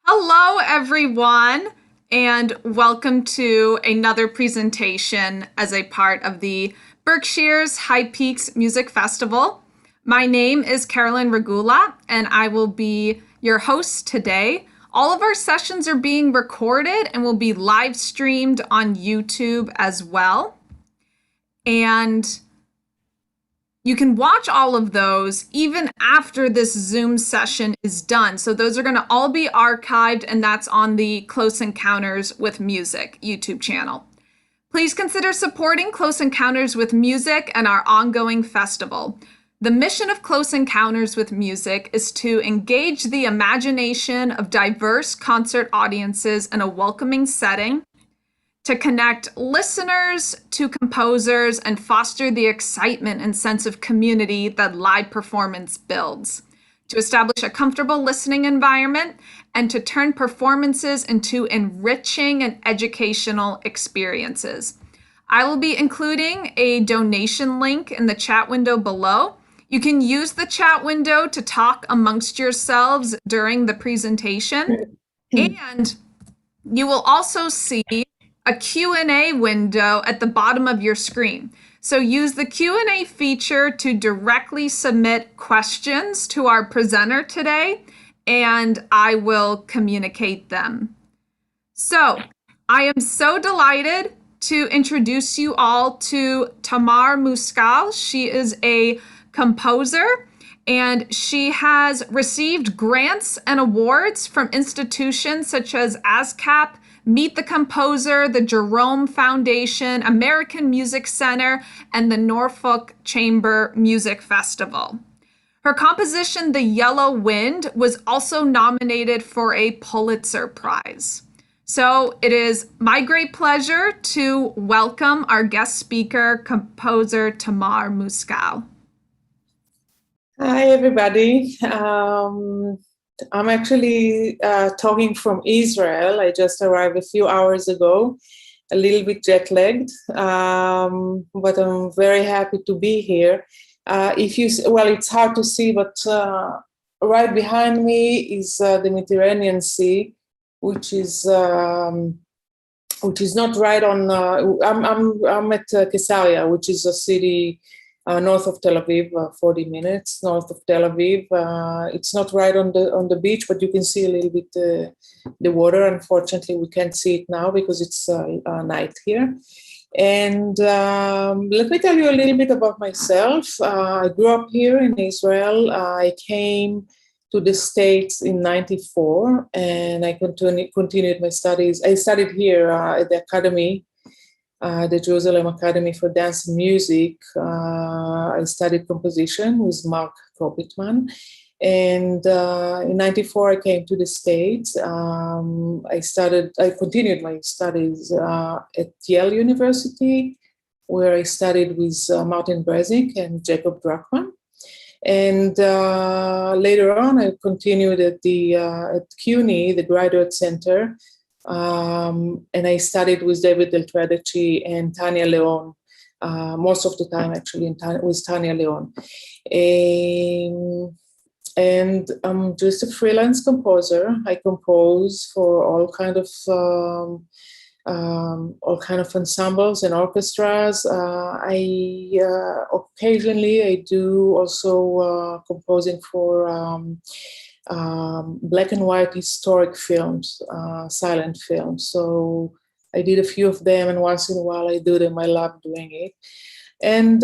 Hello, everyone, and welcome to another presentation as a part of the Berkshire's High Peaks Music Festival. My name is Carolyn Regula, and I will be your host today. All of our sessions are being recorded and will be live streamed on YouTube as well. And you can watch all of those even after this Zoom session is done. So those are going to all be archived, and that's on the Close Encounters with Music YouTube channel. Please consider supporting Close Encounters with Music and our ongoing festival. The mission of Close Encounters with Music is to engage the imagination of diverse concert audiences in a welcoming setting, to connect listeners to composers and foster the excitement and sense of community that live performance builds, to establish a comfortable listening environment, and to turn performances into enriching and educational experiences. I will be including a donation link in the chat window below. You can use the chat window to talk amongst yourselves during the presentation, and you will also see a Q&A window at the bottom of your screen. So use the Q&A feature to directly submit questions to our presenter today, and I will communicate them. So I am so delighted to introduce you all to Tamar Muskal. She is a composer, and she has received grants and awards from institutions such as ASCAP, Meet the Composer, the Jerome Foundation, American Music Center, and the Norfolk Chamber Music Festival. Her composition, The Yellow Wind, was also nominated for a Pulitzer Prize. So it is my great pleasure to welcome our guest speaker, composer Tamar Muskal. Hi, everybody. I'm actually talking from Israel. I just arrived a few hours ago, a little bit jet-lagged, but I'm very happy to be here. It's hard to see, but right behind me is the Mediterranean Sea, which is not right on. I'm at Caesarea, which is a city north of Tel Aviv, 40 minutes north of Tel Aviv. It's not right on the beach, but you can see a little bit the water. Unfortunately, we can't see it now because it's night here. And let me tell you a little bit about myself. I grew up here in Israel. I came to the States in '94, and I continued my studies. I studied here at the Academy, the Jerusalem Academy for Dance and Music. I studied composition with Mark Kopitman. And in '94, I came to the States. I continued my studies at Yale University, where I studied with Martin Breznik and Jacob Drachman. And later on, I continued at CUNY, the Graduate Center, and I studied with David Del Tredici and Tanya Leon, most of the time actually with Tanya Leon. And I'm just a freelance composer. I compose for all kind of ensembles and orchestras. Occasionally I do also composing for black and white historic films, silent films. So I did a few of them, and once in a while I do them. I love doing it. And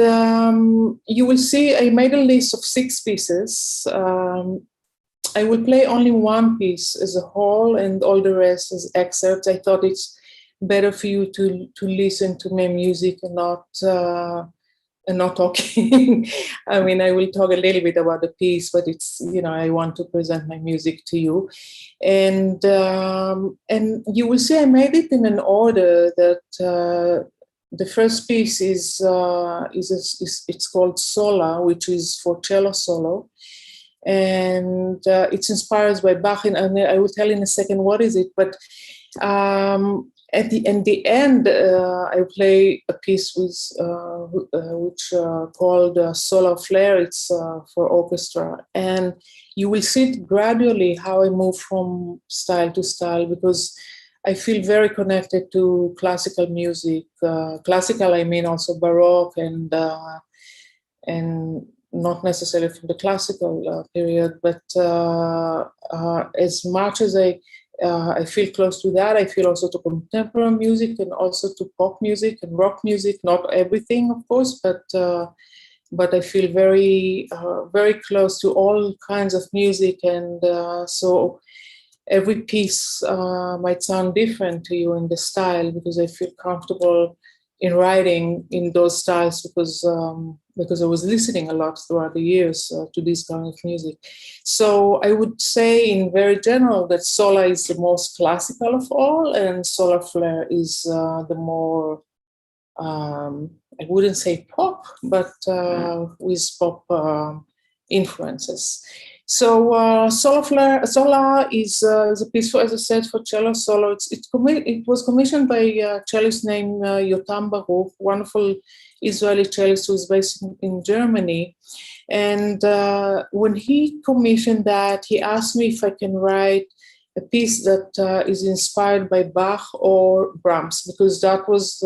you will see I made a list of 6 pieces. I will play only one piece as a whole and all the rest as excerpts. I thought it's better for you to listen to my music and not talking. I mean, I will talk a little bit about the piece, but it's, I want to present my music to you. And you will see I made it in an order that the first piece is it's called Sola, which is for cello solo. And it's inspired by Bach, and I will tell in a second what is it. But at the end, I play a piece which called Sola Flare. It's for orchestra, and you will see it gradually how I move from style to style, because I feel very connected to classical music. Classical, I mean also Baroque and not necessarily from the classical period, but as much as I feel close to that, I feel also to contemporary music and also to pop music and rock music. Not everything, of course, but I feel very close to all kinds of music, and so every piece might sound different to you in the style, because I feel comfortable in writing in those styles because I was listening a lot throughout the years to this kind of music. So I would say in very general that Sola is the most classical of all, and Solar Flare is the more, I wouldn't say pop, but with pop influences. So Sola is a piece for, as I said, for cello solo. It was commissioned by a cellist named Yotam Baruch, wonderful Israeli cellist who is based in Germany. And when he commissioned that, he asked me if I can write a piece that is inspired by Bach or Brahms, because that was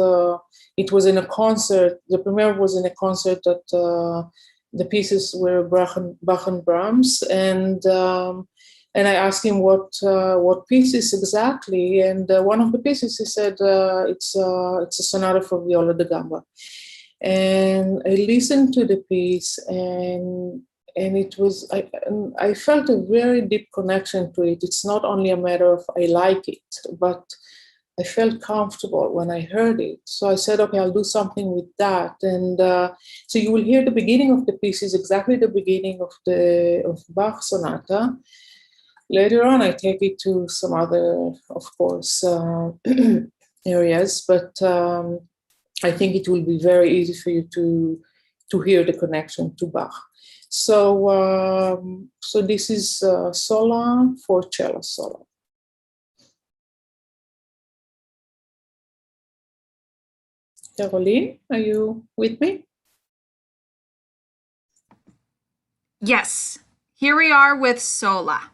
it was in a concert. The premiere was in a concert that. The pieces were Bach and Brahms, and I asked him what pieces exactly, and one of the pieces he said it's a sonata for viola da gamba, and I listened to the piece, and it was I felt a very deep connection to it. It's not only a matter of I like it, but I felt comfortable when I heard it. So I said, okay, I'll do something with that. And so you will hear the beginning of the piece is exactly the beginning of Bach sonata. Later on, I take it to some other, of course, areas, but I think it will be very easy for you to hear the connection to Bach. So this is Sola for cello solo. Caroline, are you with me? Yes, here we are with Sola.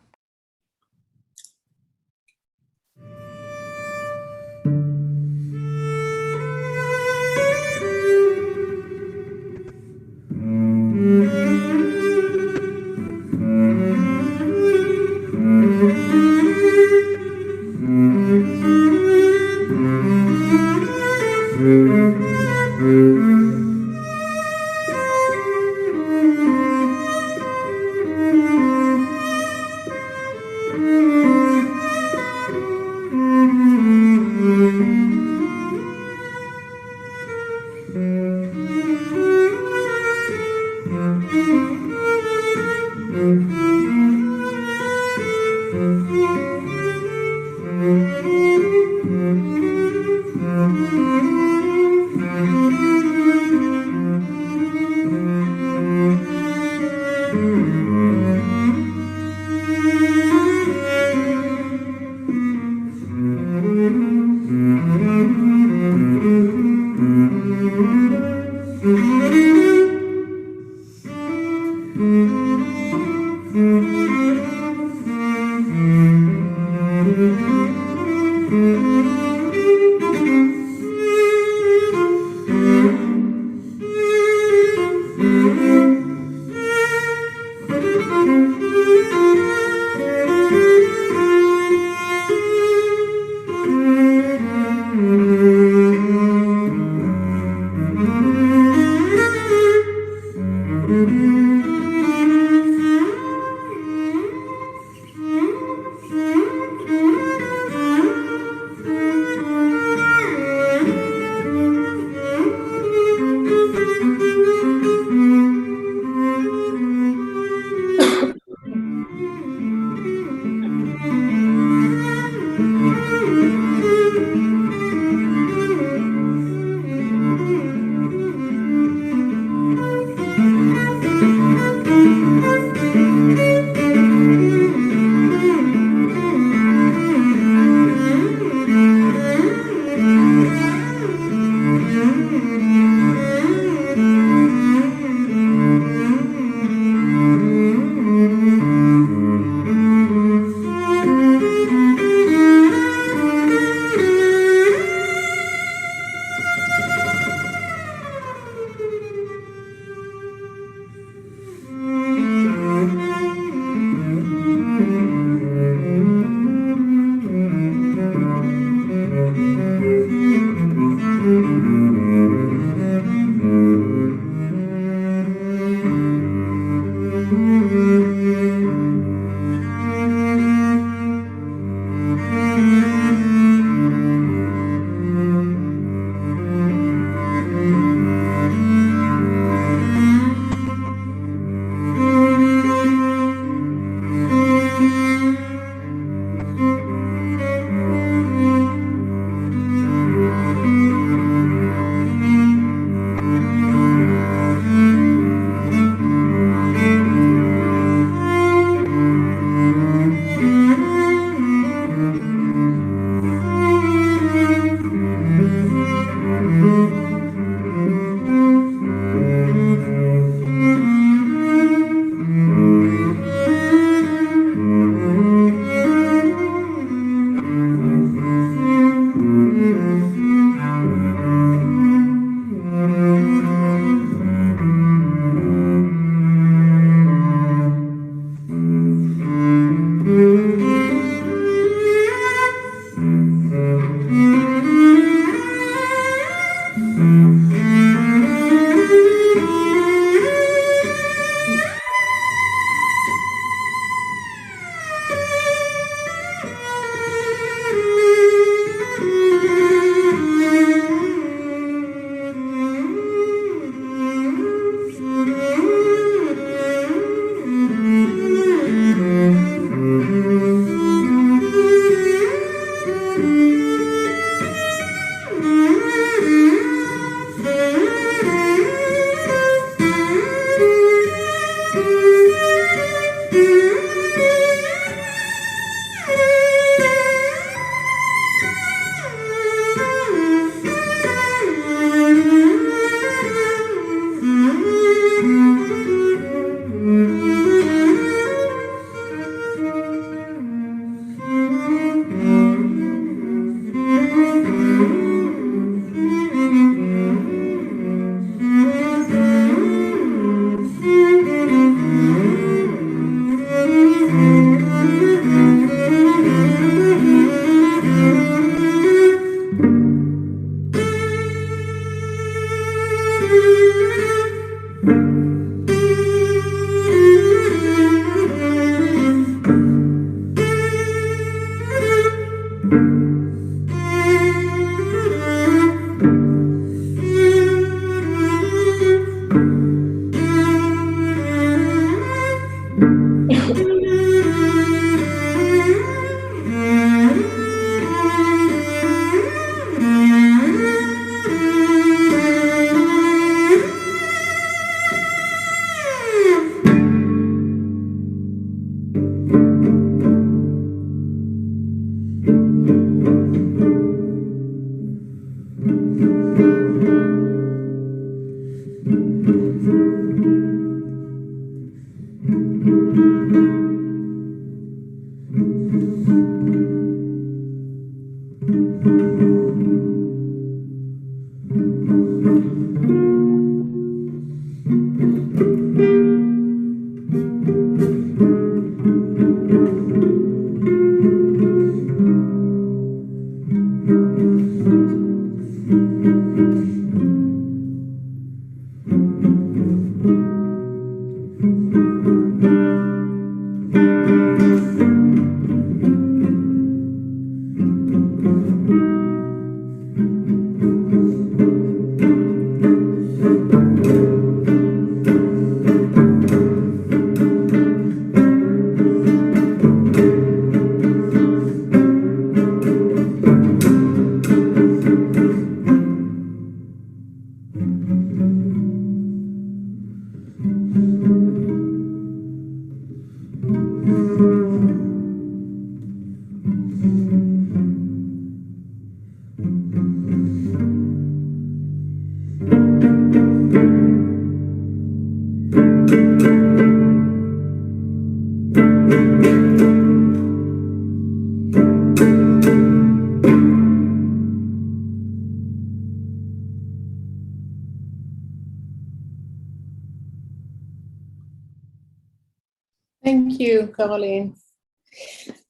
you, Caroline.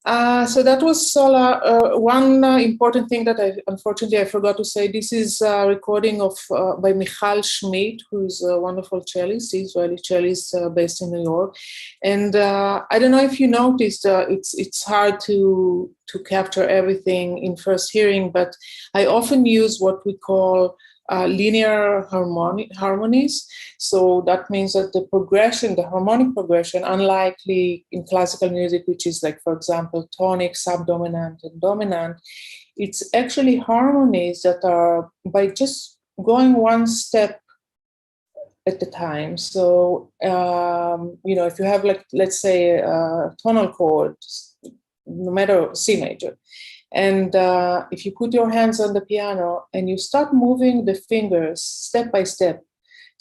So that was Sola. One important thing that unfortunately I forgot to say, this is a recording of by Michal Schmidt, who is a wonderful cellist, Israeli cellist based in New York. And I don't know if you noticed, it's hard to capture everything in first hearing, but I often use what we call linear harmonies. So that means that the progression, the harmonic progression, unlikely in classical music, which is like, for example, tonic, subdominant, and dominant, it's actually harmonies that are by just going one step at a time. So, if you have, like, let's say, a tonal chord, no matter C major, and if you put your hands on the piano and you start moving the fingers step by step,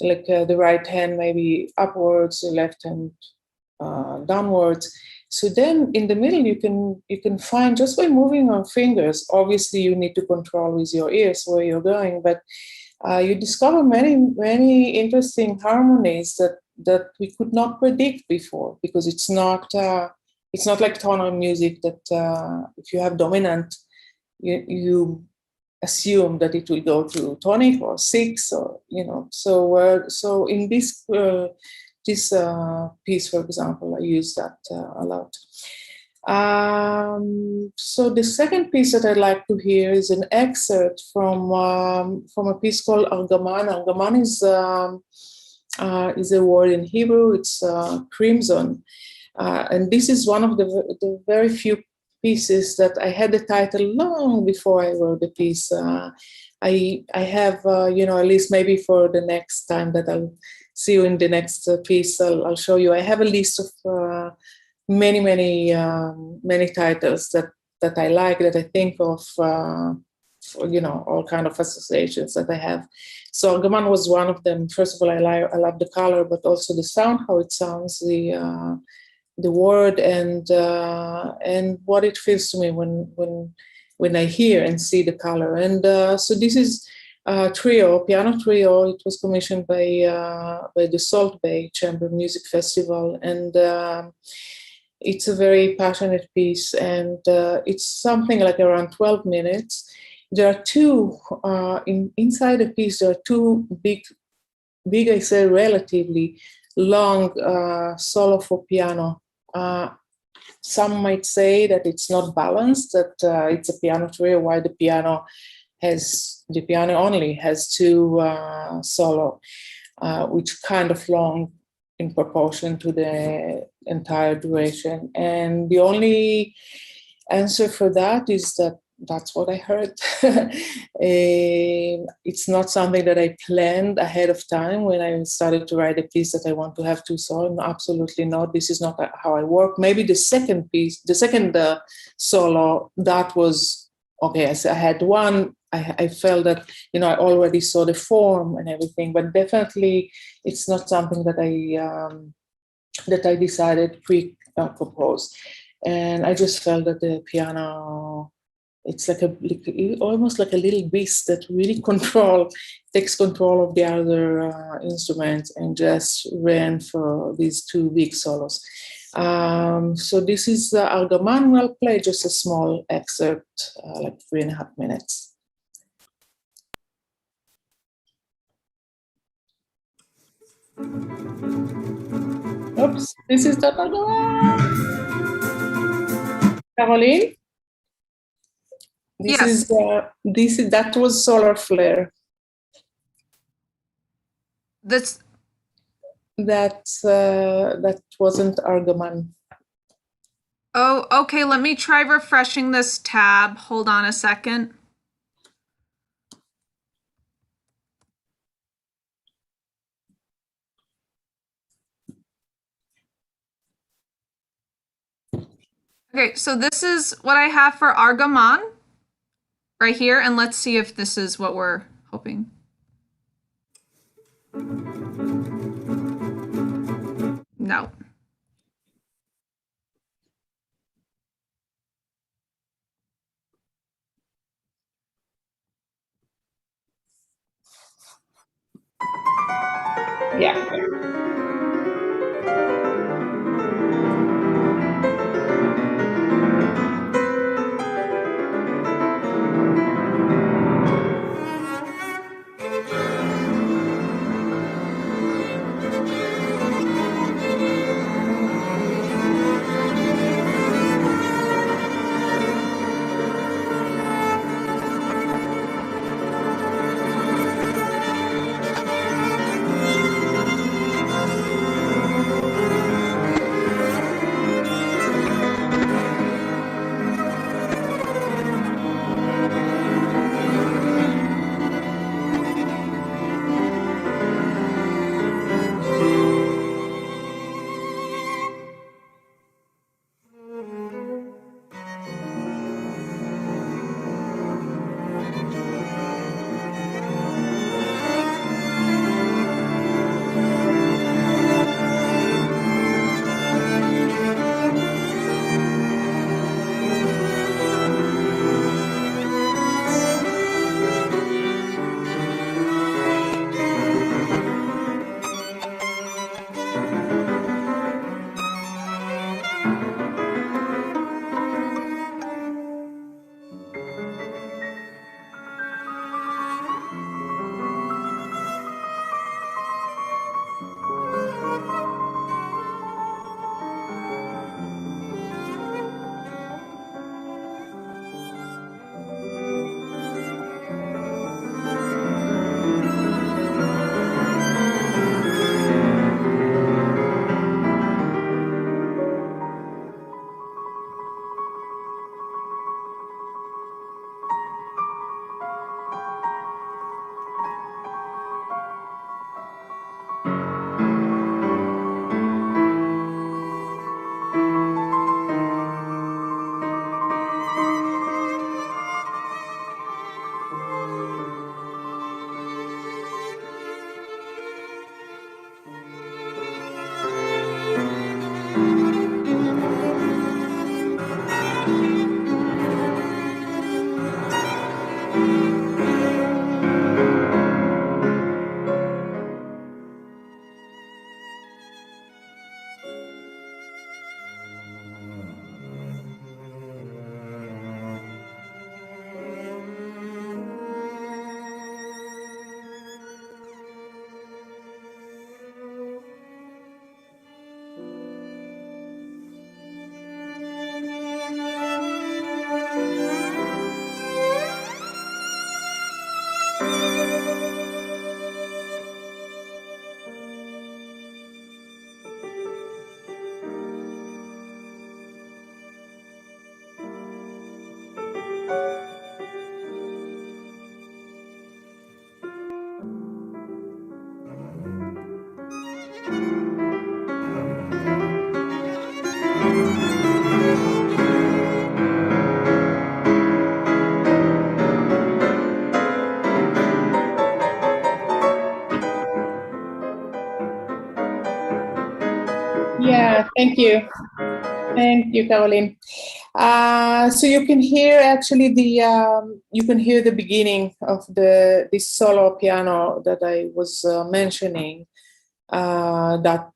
like the right hand maybe upwards, the left hand downwards. So then in the middle, you can find, just by moving on fingers, obviously you need to control with your ears where you're going, but you discover many, many interesting harmonies that we could not predict before, because it's not like tonal music that if you have dominant, you assume that it will go to tonic or six, or so in this piece, for example, I use that a lot. So the second piece that I'd like to hear is an excerpt from a piece called Argaman. Argaman is a word in Hebrew. It's crimson. And this is one of the very few pieces that I had the title long before I wrote the piece. I have, at least maybe for the next time that I'll see you in the next piece, I'll show you. I have a list of many, many, many titles that I like, that I think of, all kind of associations that I have. So Argaman was one of them. First of all, I love the color, but also the sound, how it sounds, the word, and what it feels to me when I hear and see the color. And so this is a piano trio. It was commissioned by the Salt Bay Chamber Music Festival, and it's a very passionate piece, and it's something like around 12 minutes. There are two inside the piece. There are two big, I say, relatively long solo for piano. Some might say that it's not balanced, that it's a piano trio, while the piano only has two solo, which kind of long in proportion to the entire duration. And the only answer for that is that that's what I heard. It's not something that I planned ahead of time when I started to write a piece that I want to have two solos. No, absolutely not. This is not how I work. Maybe the second piece, the second solo, that was okay. I had one. I felt that, I already saw the form and everything, but definitely it's not something that I decided pre-compose. And I just felt that the piano, it's like almost like a little beast that really takes control of the other instruments, and just ran for these two big solos. So this is Argaman. I'll play just a small excerpt, like 3.5 minutes. Oops, this is the Argaman. Caroline? Yes. That was Solar Flare. That wasn't Argaman. Oh, okay. Let me try refreshing this tab. Hold on a second. Okay, so this is what I have for Argaman right here, and let's see if this is what we're hoping. No. Yeah. Thank you. Thank you, Caroline. So you can hear actually the beginning of this solo piano that I was mentioning. That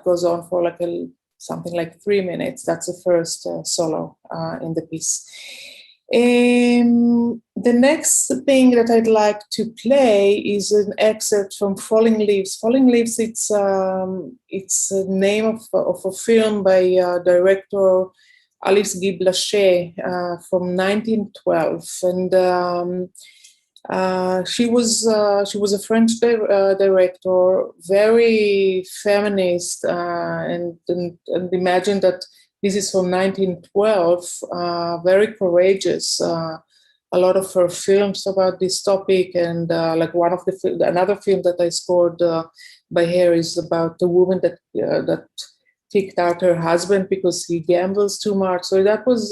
goes on for like something like 3 minutes. That's the first solo in the piece. The next thing that I'd like to play is an excerpt from Falling Leaves. Falling Leaves, it's a name of a film by director Alice Guy Blaché from 1912, and she was a French director, very feminist, and imagine that this is from 1912, very courageous. A lot of her films about this topic, and like another film that I scored by her is about the woman that kicked out her husband because he gambles too much. So that was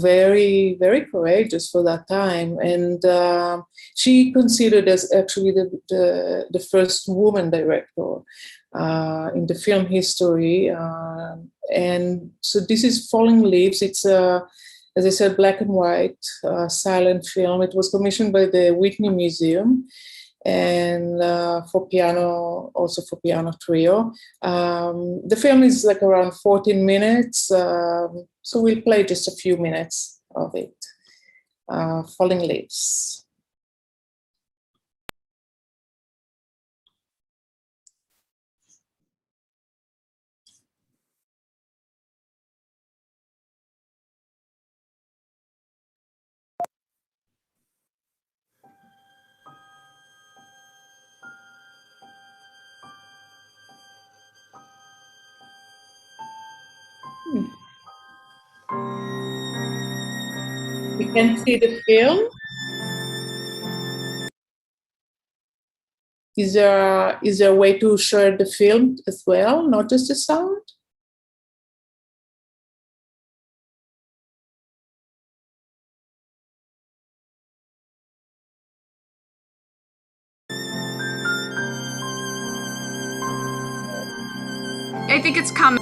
very, very courageous for that time. And she considered as actually the first woman director in the film history. And so this is Falling Leaves. It's as I said, black and white, silent film. It was commissioned by the Whitney Museum and for piano, also for piano trio. The film is like around 14 minutes. So we'll play just a few minutes of it. Falling Leaves. You can see the film. Is there a way to share the film as well, not just the sound? I think it's coming.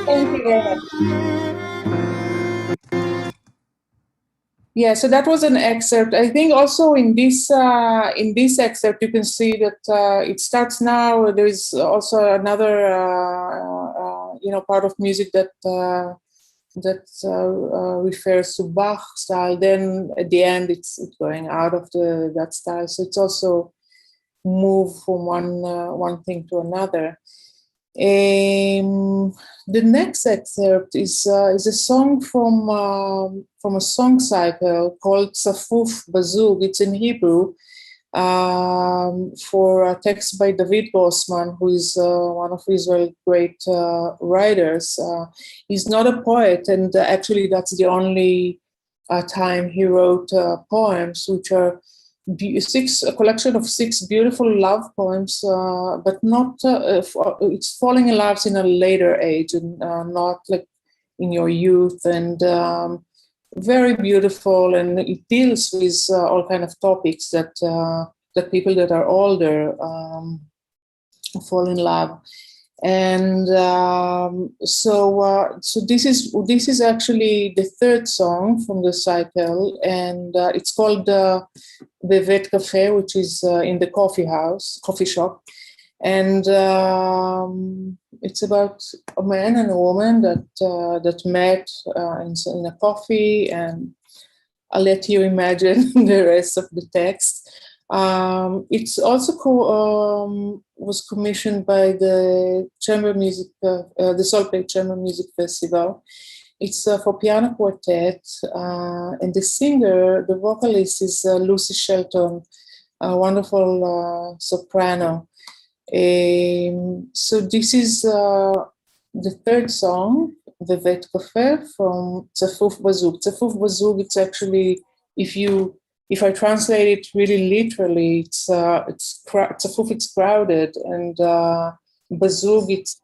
Thank you very much. Yeah, so that was an excerpt. I think also in this excerpt you can see that it starts now. There is also another part of music that refers to Bach style. Then at the end it's going out of that style. So it's also move from one thing to another. The next excerpt is a song from a song cycle called Tzafuf Bazug. It's in Hebrew, for a text by David Grossman, who is one of Israel's great writers. He's not a poet, and actually that's the only time he wrote poems, which are a collection of 6 beautiful love poems, but not it's falling in love in a later age, and not like in your youth, and very beautiful, and it deals with all kind of topics that people that are older fall in love. And so this is actually the 3rd song from the cycle, and it's called Bevet Cafe, which is in the coffee shop, and it's about a man and a woman that met in a coffee, and I'll let you imagine the rest of the text. It's also was commissioned by the Chamber Music, the Sola Chamber Music Festival. It's for piano quartet, and the singer, the vocalist, is Lucy Shelton, a wonderful soprano. So this is the 3rd song, the Vet Cafe, from Tzafuf Bazug. Tzafuf Bazug, it's actually, if I translate it really literally, it's Tzafuf, it's crowded, and Bazug, it's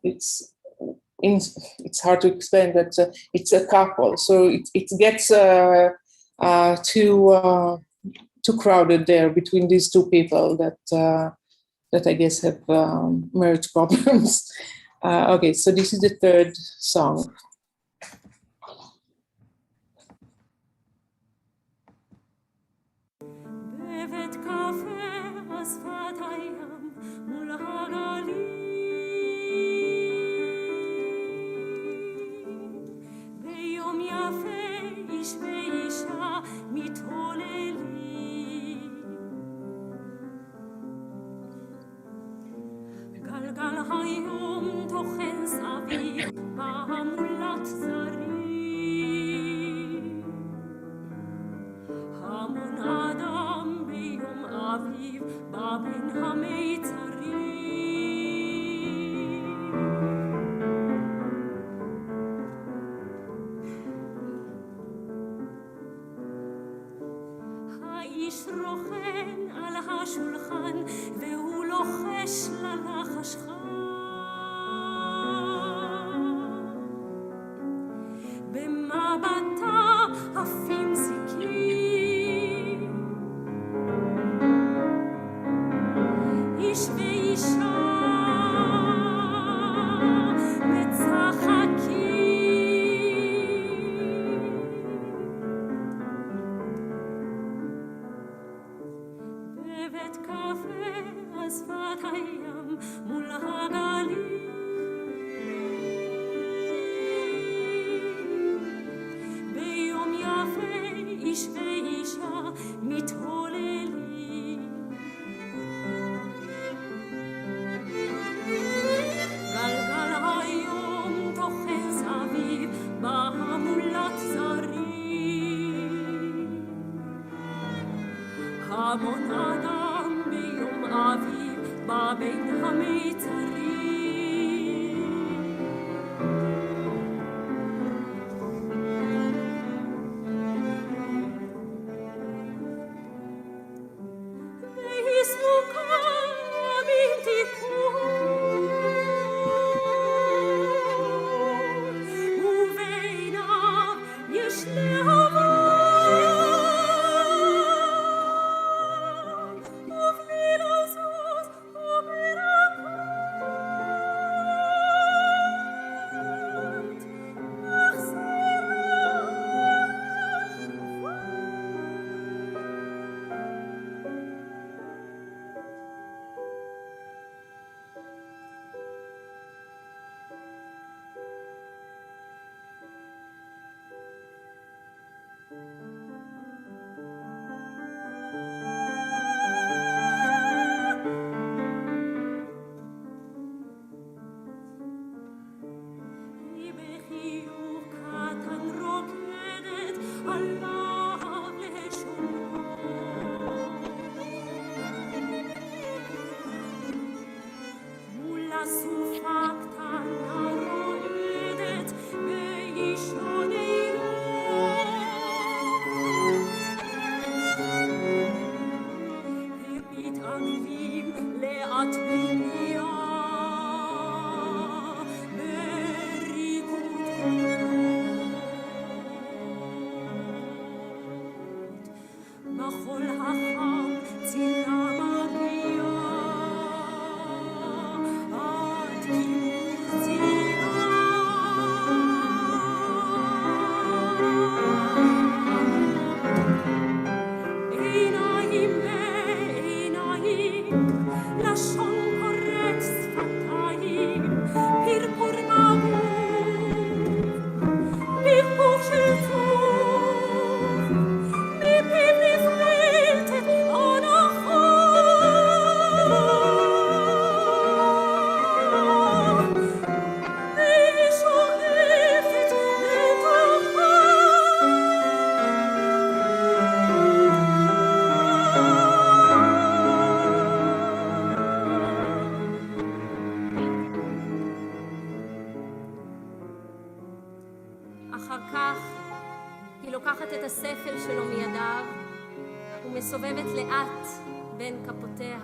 hard to explain, but it's a couple, so it gets too crowded there between these 2 people that I guess have marriage problems. Okay, so this is the 3rd song. ביום יפה איש ואישה המון אדם ביום אביב בא בין המיצרים. וישמו כרמים תיקון ובעיניו יש להבות מסובבת לאט בין כפותיה.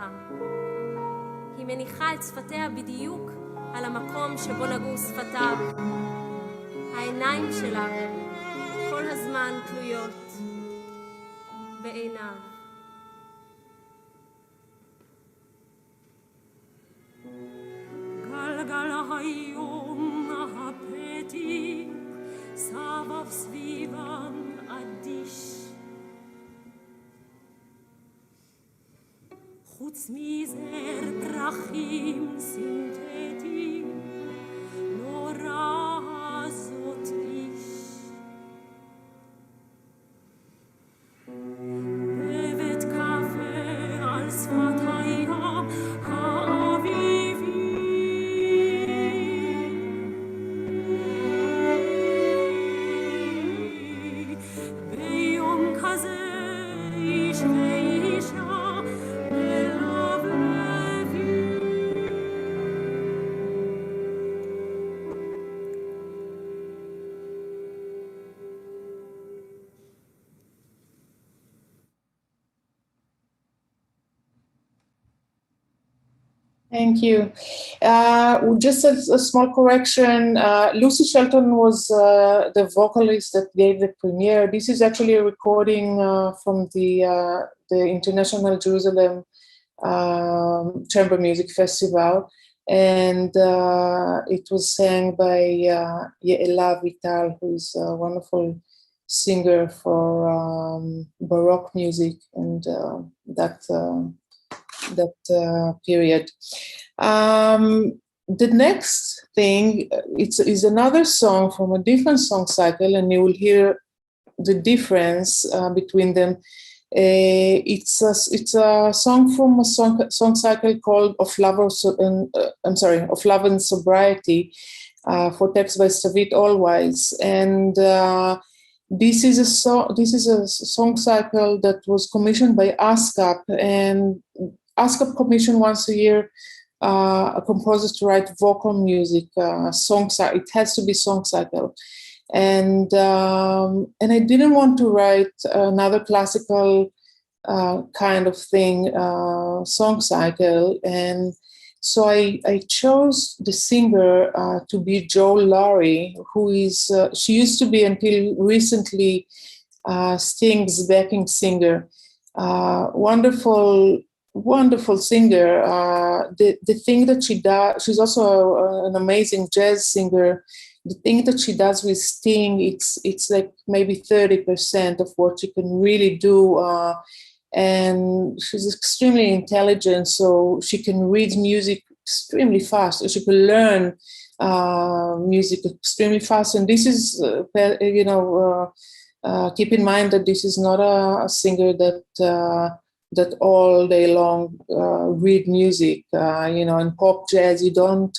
היא מניחה את שפתיה בדיוק על המקום שבו נגעו שפתיו. העיניים שלה כל הזמן תלויות בעיניו. גלגל היום הפתיק סבב סביבם אדיש. חוץ מזר פרחים סינתטיים לא ראה זאת איש. בבית קפה על שפת הים האביבי ביום כזה איש ואישה Thank you. Just a small correction. Lucy Shelton was the vocalist that gave the premiere. This is actually a recording from the International Jerusalem Chamber Music Festival, and it was sang by Ye'ela Vital, who is a wonderful singer for Baroque music and that period. The next thing is another song from a different song cycle, and you will hear the difference between them. It's a song from a song cycle called "Of Love of Love and Sobriety," for text by Stavit Allwise, and this is a song cycle that was commissioned by ASCAP, and ASCAP commissioned once a year a composer to write vocal music, it has to be song cycle. And I didn't want to write another classical kind of thing, song cycle. And so I chose the singer to be Jo Laurie, who is, she used to be until recently Sting's backing singer. Wonderful singer. The thing that she does, she's also an amazing jazz singer. The thing that she does with Sting, it's like maybe 30% of what she can really do. And she's extremely intelligent, so she can read music extremely fast. Or she can learn music extremely fast. And this is, keep in mind that this is not a singer that all day long read music. In pop jazz, you don't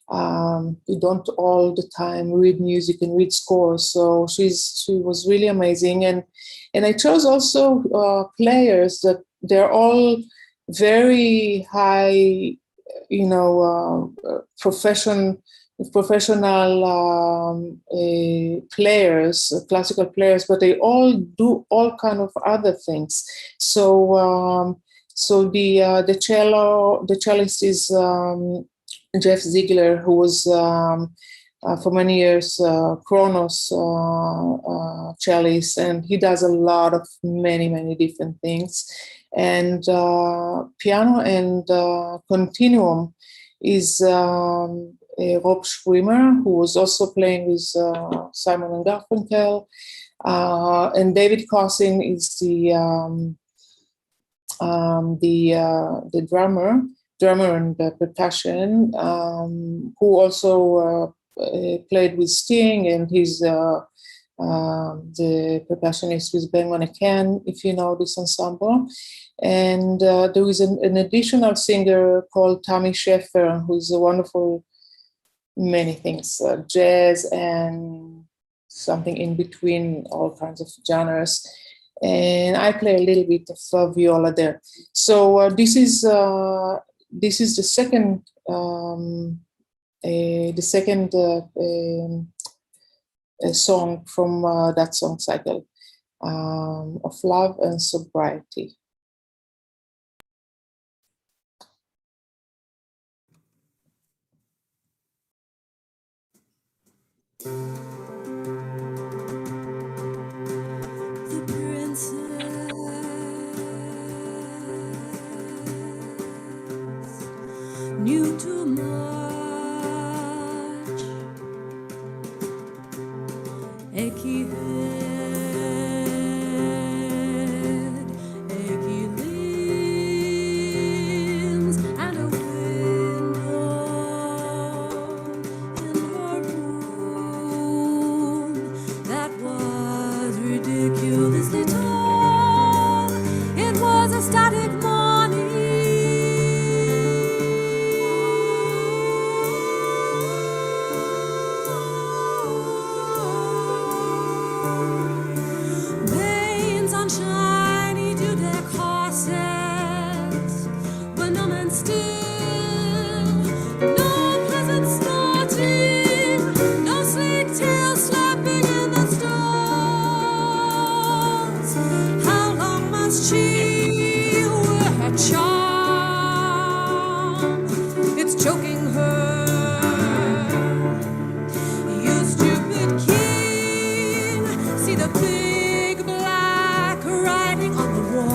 all the time read music and read scores. So she was really amazing. And I chose also players that they're all very high, professional players, classical players, but they all do all kind of other things. So the cellist is Jeff Ziegler, who was for many years Kronos cellist, and he does a lot of many different things. And piano and continuum is Rob Schwimmer, who was also playing with Simon and Garfunkel, and David Cossin is the drummer and percussion, who also played with Sting, and he's the percussionist with Bang on a Can, if you know this ensemble. And there is an additional singer called Tammy Sheffer, who's a wonderful many things, jazz and something in between, all kinds of genres. And I play a little bit of viola there. So this is the second song from that song cycle, of love and sobriety. The princess knew too much. Achy head, achy limbs, and a window in her room that was ridiculously tall. It was a static morning. Veins on shiny dewdeck horses were numb and still. No pleasant starting, no sleek tail slapping in the stalls. How long must she wear her charm? It's choking her. You stupid king, see the big black writing on the wall.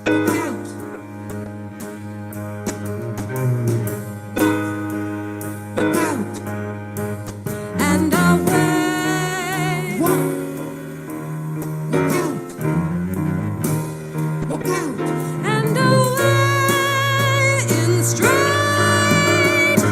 Walk out. Walk out. And away. Walk out. Walk out. And away in straight lines.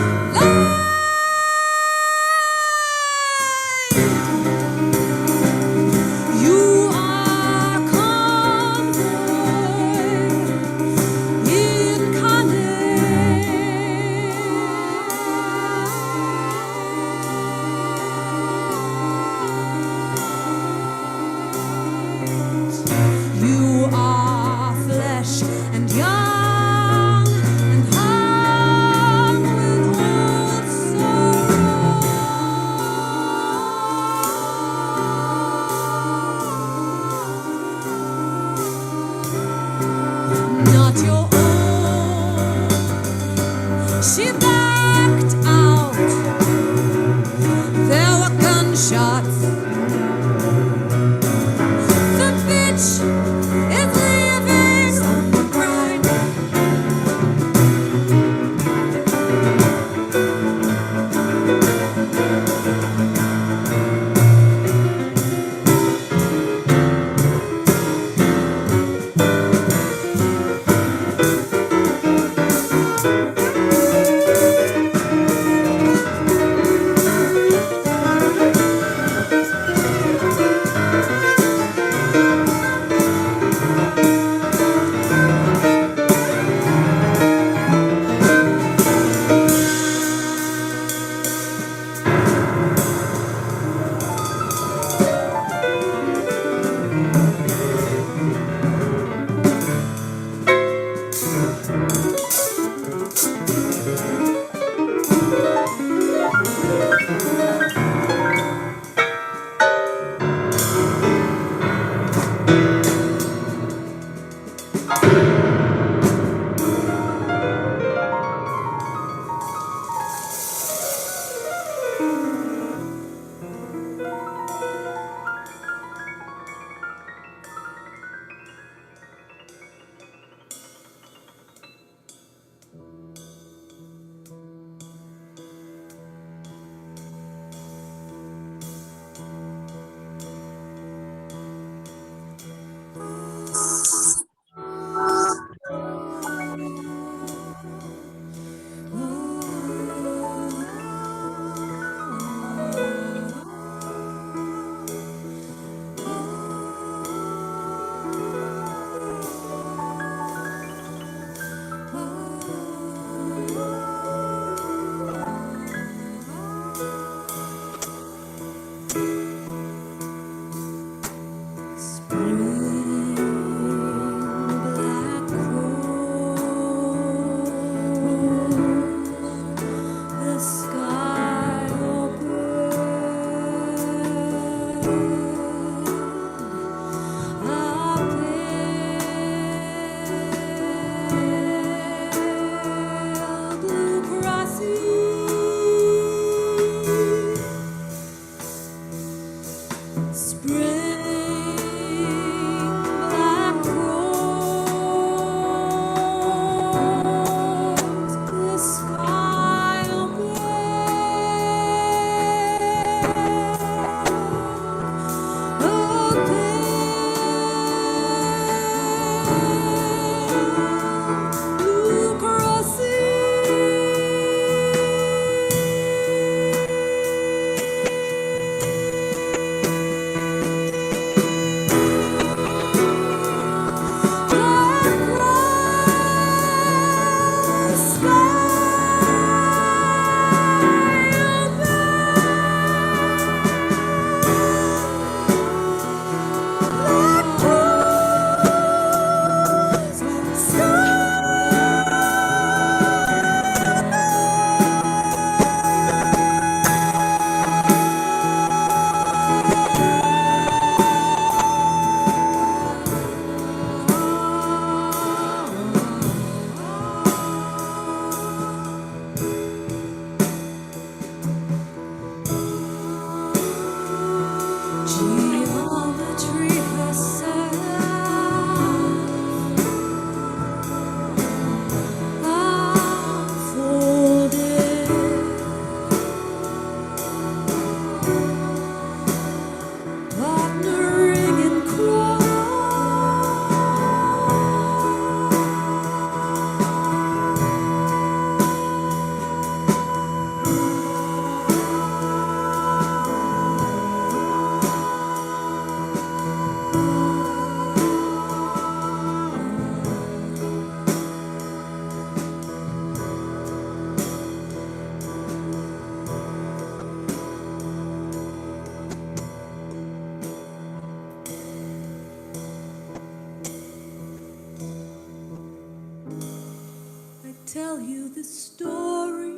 tell you this story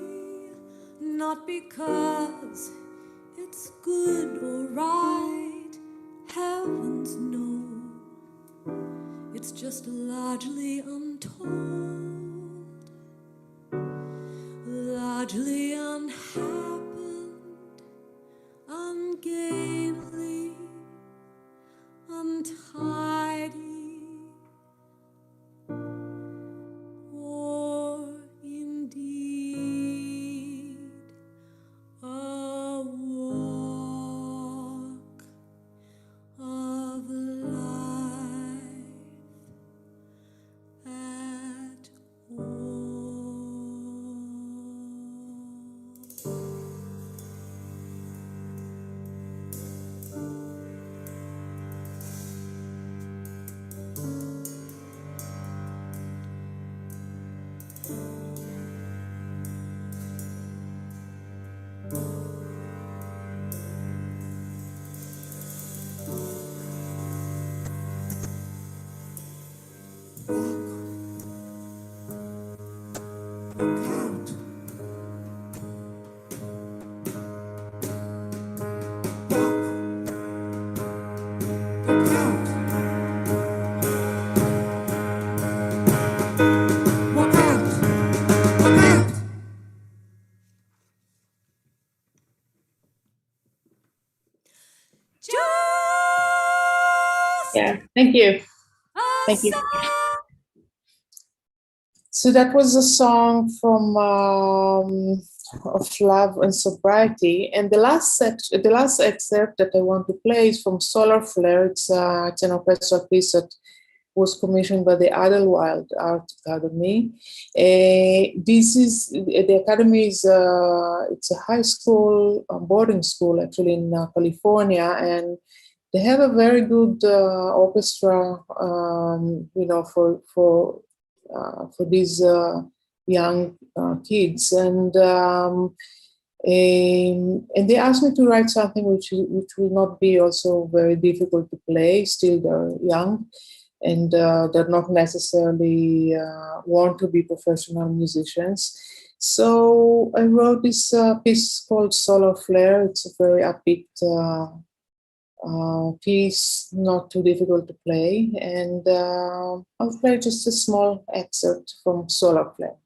not because it's good or right, heavens no. It's just largely untold, largely unhappened, ungainly, untidy, or indeed a walk of life at all. Yeah, thank you. Thank you. So that was a song from of Love and Sobriety, and the last excerpt that I want to play is from Solar Flare. It's an orchestral piece that was commissioned by the Idlewild Art Academy. This is the academy is it's a high school, boarding school actually in California, and they have a very good orchestra, for these young kids, and they asked me to write something which will not be also very difficult to play. Still, they're young, and they're not necessarily want to be professional musicians. So I wrote this piece called Solar Flare. It's a very upbeat piece, not too difficult to play, and I'll play just a small excerpt from Solar Flare.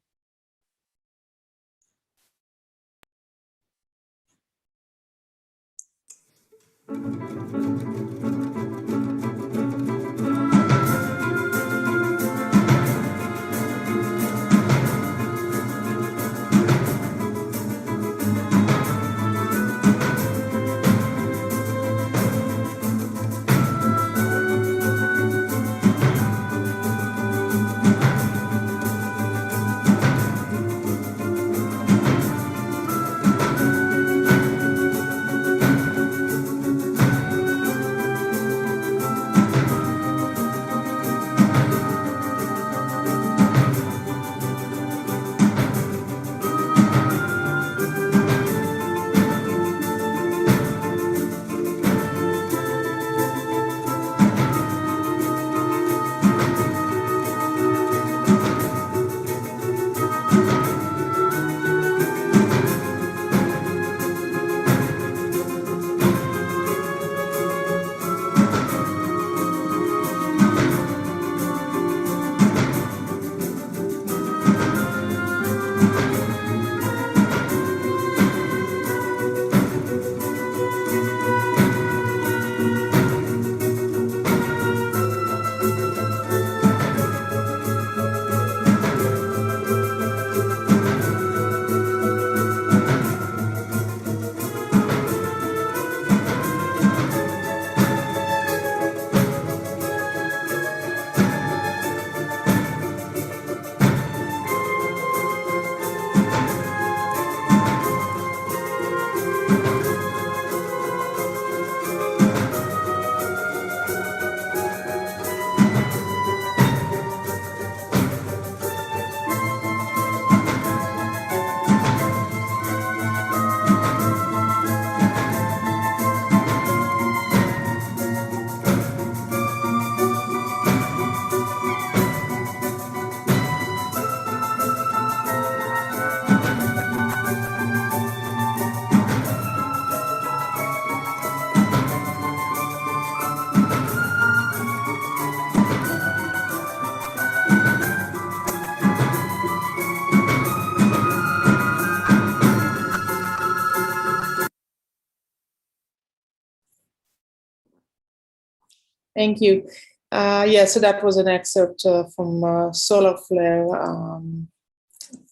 Thank you. Yeah, so that was an excerpt from Solar Flare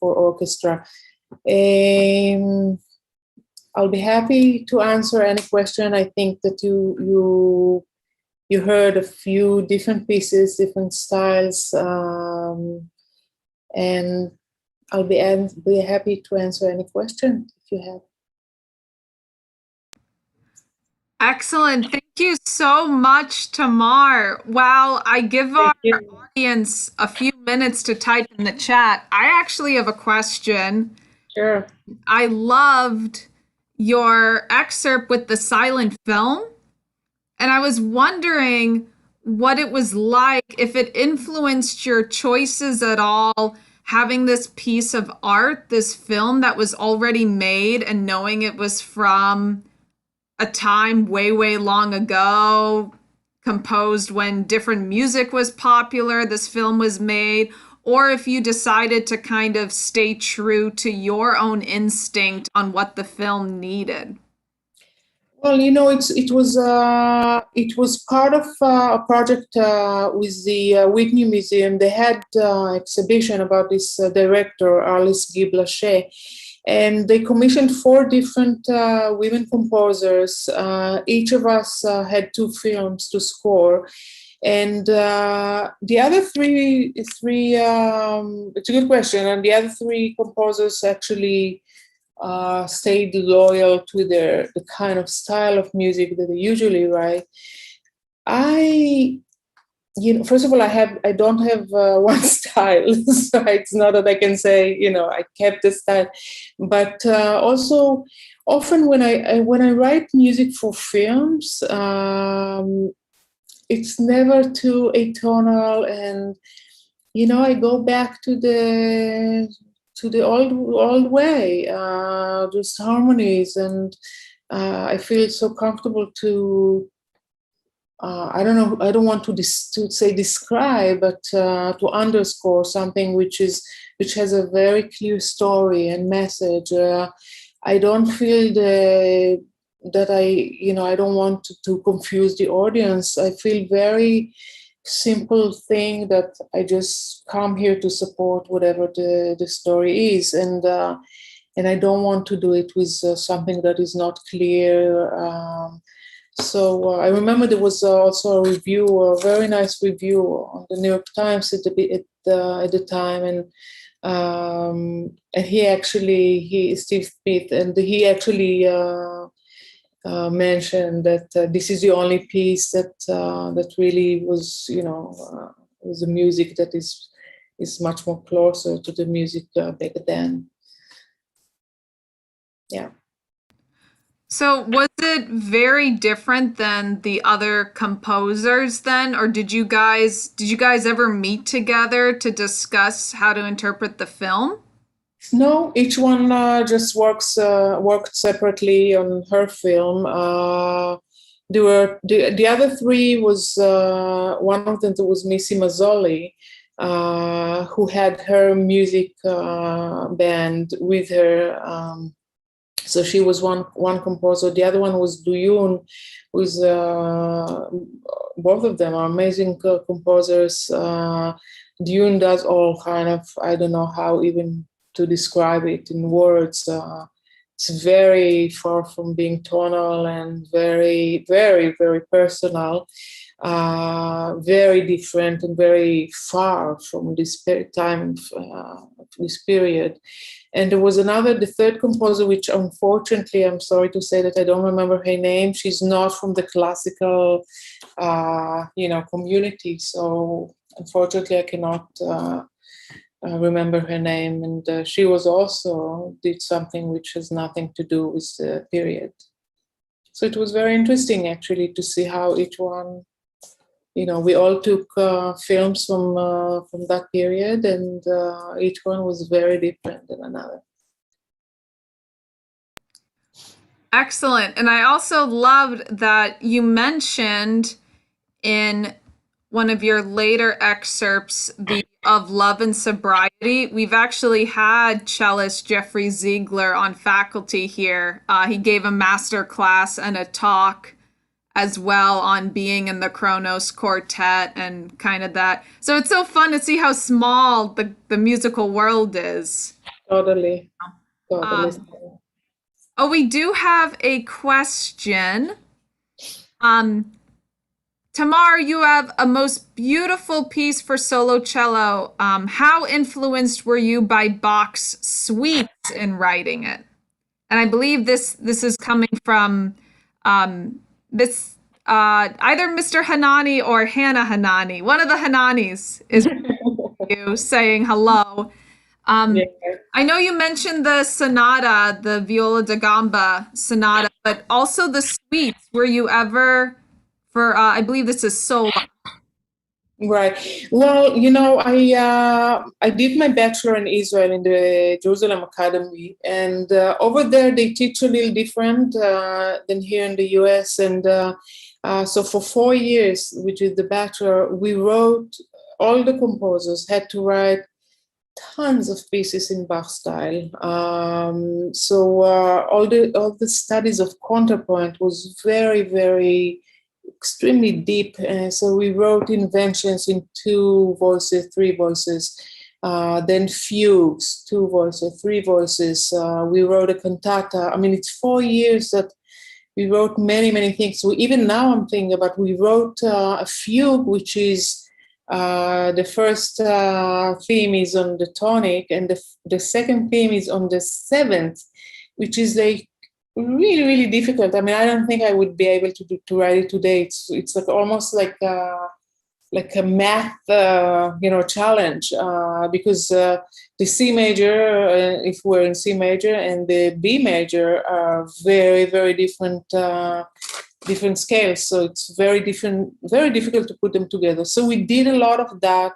for orchestra. I'll be happy to answer any question. I think that you heard a few different pieces, different styles, and I'll be happy to answer any question if you have. Excellent. Thank you so much, Tamar. While I give our audience a few minutes to type in the chat, I actually have a question. Sure. I loved your excerpt with the silent film, and I was wondering what it was like, if it influenced your choices at all, having this piece of art, this film that was already made, and knowing it was from a time way, way long ago, composed when different music was popular, this film was made, or if you decided to kind of stay true to your own instinct on what the film needed. Well, it was part of a project with the Whitney Museum. They had exhibition about this director, Alice Guy Blaché, and they commissioned 4 different women composers. Each of us had 2 films to score. And the other three, it's a good question. And the other 3 composers actually stayed loyal to the kind of style of music that they usually write. First of all, I don't have one style, so it's not that I can say, I kept the style. But also, often when I write music for films, it's never too atonal, and I go back to the old way, just harmonies, and I feel so comfortable to. I don't know. I don't want to say describe, but to underscore something which has a very clear story and message. I don't feel that I don't want to confuse the audience. I feel very simple thing that I just come here to support whatever the story is, and I don't want to do it with something that is not clear. So I remember there was also a very nice review on the New York Times at the time, and Steve Smith, and he actually mentioned that this is the only piece that really was was the music that is much more closer to the music back then. Yeah. So was it very different than the other composers then, or did you guys ever meet together to discuss how to interpret the film? No, each one just worked separately on her film. There were the other 3 was one of them was Missy Mazzoli, who had her music band with her. So she was one composer. The other one was Duyun, who's both of them are amazing composers. Duyun does all kind of, I don't know how even to describe it in words. It's very far from being tonal and very, very, very personal. Very different and very far from this time, this period. And there was the 3rd composer, which unfortunately, I'm sorry to say that I don't remember her name. She's not from the classical, community. So unfortunately, I cannot remember her name. And she was also did something which has nothing to do with the period. So it was very interesting, actually, to see how each one, we all took films from that period, and each one was very different than another. Excellent. And I also loved that you mentioned in one of your later excerpts of Love and Sobriety. We've actually had cellist Jeffrey Ziegler on faculty here. He gave a master class and a talk as well on being in the Kronos Quartet and kind of that. So it's so fun to see how small the musical world is. Totally. Um, oh, we do have a question. Um, Tamar, you have a most beautiful piece for solo cello. How influenced were you by Bach's suites in writing it? And I believe this is coming from this either Mr. Hanani or Hannah Hanani. One of the Hananis is you saying hello. Yeah. I know you mentioned the sonata, the viola da gamba sonata, but also the suites. Were you ever for? I believe this is Sola. Right. Well, I did my bachelor in Israel in the Jerusalem Academy, and over there they teach a little different than here in the U.S. And so for 4 years, which is the bachelor, we wrote. All the composers had to write tons of pieces in Bach style. So all the studies of counterpoint was very, very extremely deep. So we wrote inventions in 2 voices, 3 voices, then fugues, 2 voices, 3 voices. We wrote a cantata. I mean, it's 4 years that we wrote many, many things. So even now I'm thinking about, we wrote a fugue, which is the first theme is on the tonic, and the second theme is on the 7th, which is like really, really difficult. I mean, I don't think I would be able to write it today. It's like almost like a math, challenge, because the C major, if we're in C major, and the B major are very, very different scales. So it's very difficult to put them together. So we did a lot of that.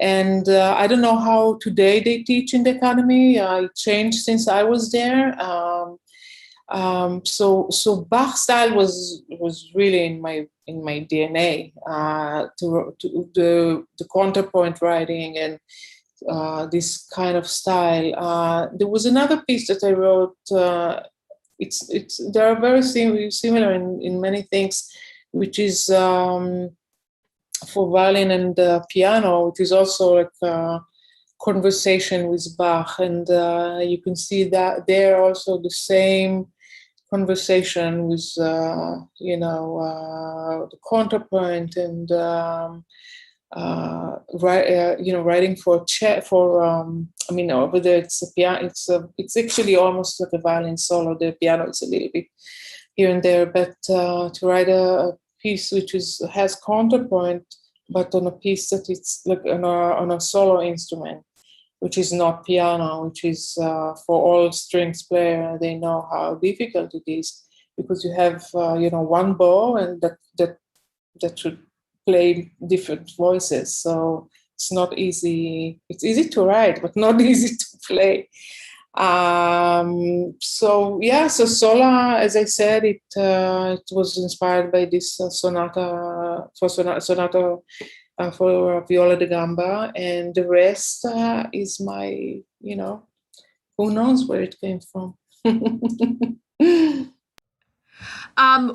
And I don't know how today they teach in the academy. It changed since I was there. So Bach style was really in my DNA. To the counterpoint writing and this kind of style. There was another piece that I wrote. They are very similar in many things, which is for violin and piano, which is also like a conversation with Bach, and you can see that there also the same conversation with the counterpoint and writing for over there it's a piano. It's actually almost like a violin solo. The piano is a little bit here and there, but to write a piece which has counterpoint, but on a piece that it's like on a solo instrument, which is not piano, which is for all strings player. They know how difficult it is, because you have one bow, and that should play different voices. So it's not easy. It's easy to write, but not easy to play. So Sola, as I said, it was inspired by this sonata for viola da gamba, and the rest is my, who knows where it came from.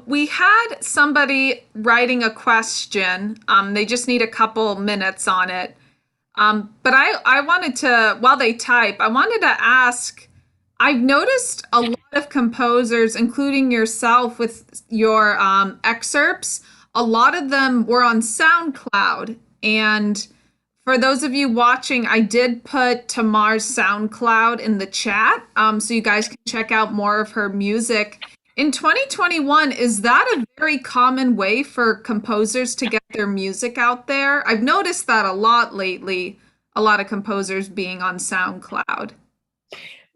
We had somebody writing a question. They just need a couple minutes on it. But I wanted to, while they type, I wanted to ask, I've noticed a lot of composers, including yourself with your excerpts, a lot of them were on SoundCloud. And for those of you watching, I did put Tamar's SoundCloud in the chat, so you guys can check out more of her music. In 2021, is that a very common way for composers to get their music out there? I've noticed that a lot lately, a lot of composers being on SoundCloud.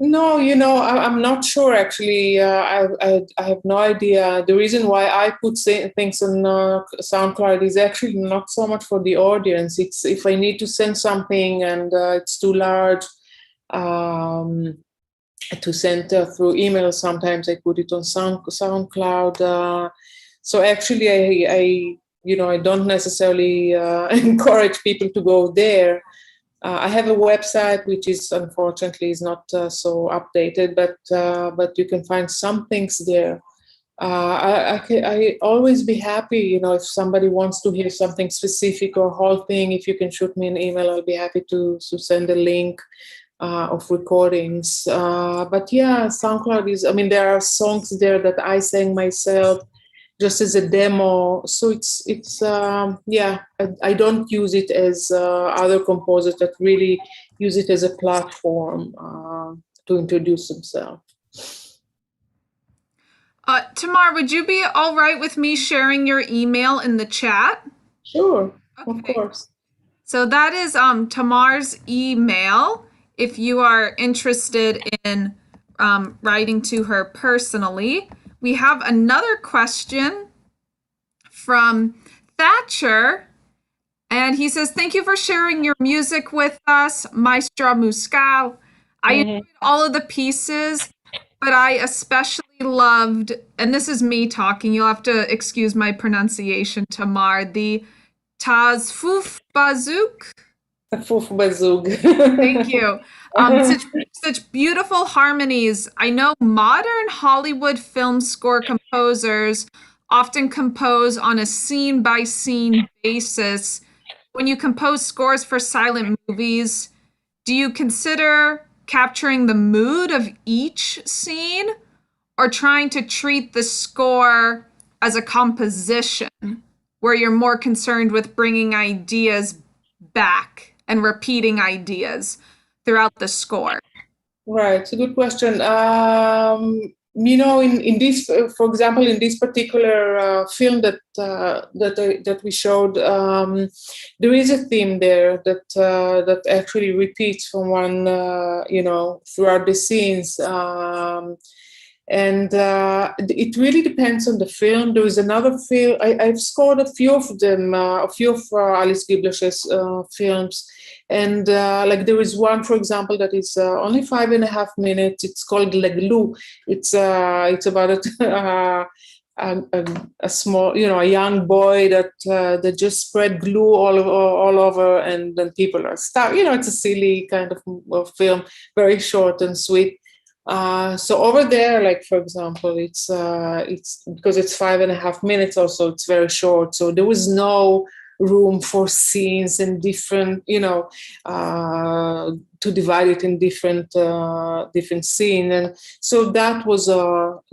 No, I'm not sure actually. I have no idea. The reason why I put things on SoundCloud is actually not so much for the audience. It's if I need to send something and it's too large to send through email. Sometimes I put it on SoundCloud. So actually, I don't necessarily encourage people to go there. I have a website which is unfortunately is not so updated, but you can find some things there. I always be happy, if somebody wants to hear something specific or whole thing. If you can shoot me an email, I'll be happy to send a link of recordings. But yeah, SoundCloud is. I mean, there are songs there that I sang myself, just as a demo. So it's yeah. I don't use it as other composers that really use it as a platform to introduce themselves. Tamar, would you be all right with me sharing your email in the chat? Sure, Okay. of course. So that is Tamar's email. If you are interested in writing to her personally, we have another question from Thatcher, and he says, "Thank you for sharing your music with us, Maestro Muskal. I enjoyed all of the pieces, but I especially loved," and this is me talking, you'll have to excuse my pronunciation, Tamar, the Tazfuf Bazouk. Fuf Bazug. Thank you. Such beautiful harmonies. I know modern Hollywood film score composers often compose on a scene by scene basis. When you compose scores for silent movies, do you consider capturing the mood of each scene or trying to treat the score as a composition where you're more concerned with bringing ideas back and repeating ideas throughout the score? Right, it's a good question. In this, for example, in this particular film that we showed, there is a theme there that actually repeats from one, throughout the scenes. And it really depends on the film. There is another film. I've scored a few of them, a few of Alice Giblash's films. And like there is one, for example, that is only 5.5 minutes. It's called Leglu. It's about a small, a young boy that just spread glue all over, and then people are stuck. It's a silly kind of film, very short and sweet. So over there, like for example, it's because it's 5.5 minutes. Also, it's very short. So there was no room for scenes and different, to divide it in different scenes. And so that was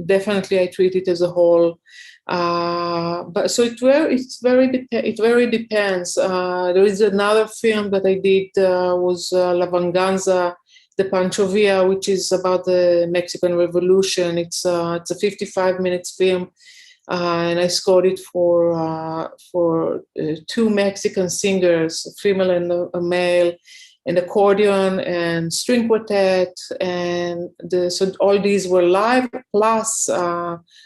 definitely, I treat it as a whole. But so it very depends. There is another film that I did was La Venganza de Pancho Villa, which is about the Mexican Revolution. It's a 55 minutes film. And I scored it for two Mexican singers, a female and a male, and accordion and string quartet, and so all these were live plus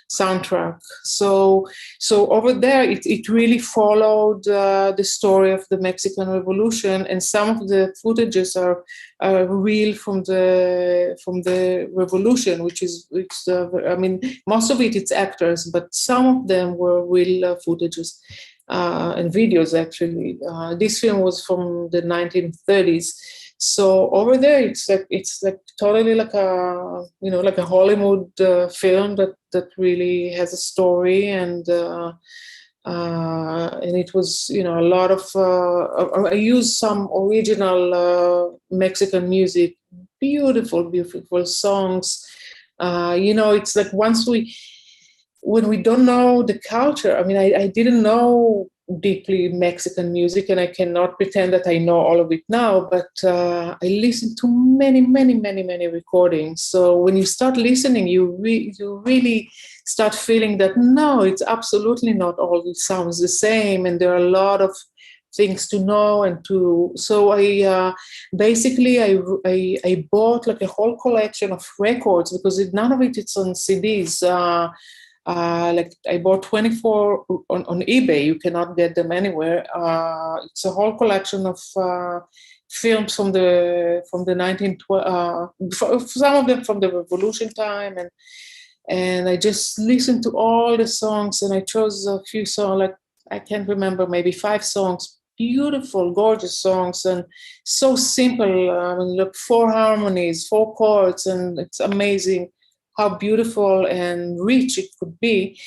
soundtrack. So over there, it really followed the story of the Mexican Revolution, and some of the footages are real from the revolution, which I mean, most of it's actors, but some of them were real footages. And videos actually. This film was from the 1930s. So over there, it's like totally like a Hollywood film that really has a story, and it was a lot of. I used some original Mexican music, beautiful songs. It's like when we don't know the culture, I mean, I didn't know deeply Mexican music, and I cannot pretend that I know all of it now, but I listened to many, many, many, many recordings. So when you start listening, you really start feeling that, no, it's absolutely not all it sounds the same, and there are a lot of things to know and to. So I basically I bought like a whole collection of records, because none of it's on CDs. Like I bought 24 on eBay. You cannot get them anywhere. It's a whole collection of films from the 1912. Some of them from the Revolution time, and I just listened to all the songs, and I chose a few songs. Like I can't remember, maybe 5 songs. Beautiful, gorgeous songs, and so simple. I mean, look, 4 harmonies, 4 chords, and it's amazing how beautiful and rich it could be.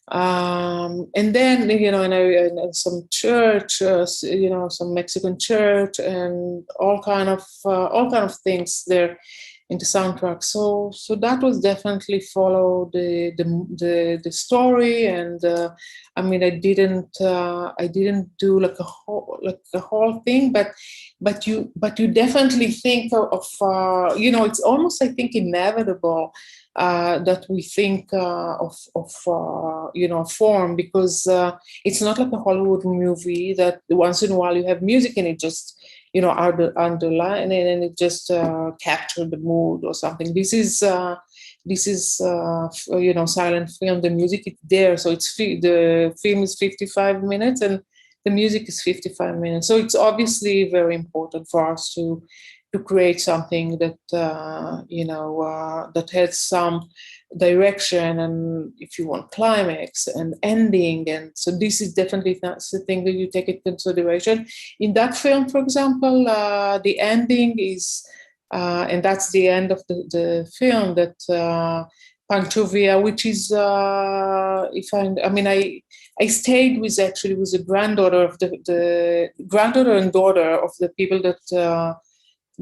And then, and some church, some Mexican church, and all kind of things there in the soundtrack. So that was definitely follow the story. And I mean, I didn't do like a whole thing, but you definitely think of it's almost, I think, inevitable that we think of form, because it's not like a Hollywood movie that once in a while you have music and it just underline and it just capture the mood or something. This is silent film. The music is there, so the film is 55 minutes and the music is 55 minutes. So it's obviously very important for us to create something that that has some direction, and if you want, climax and ending. And so this is definitely that's the thing that you take into consideration in that film. For example, the ending is and that's the end of the film, that Panchovia, which is I stayed with the granddaughter of the granddaughter and daughter of the people that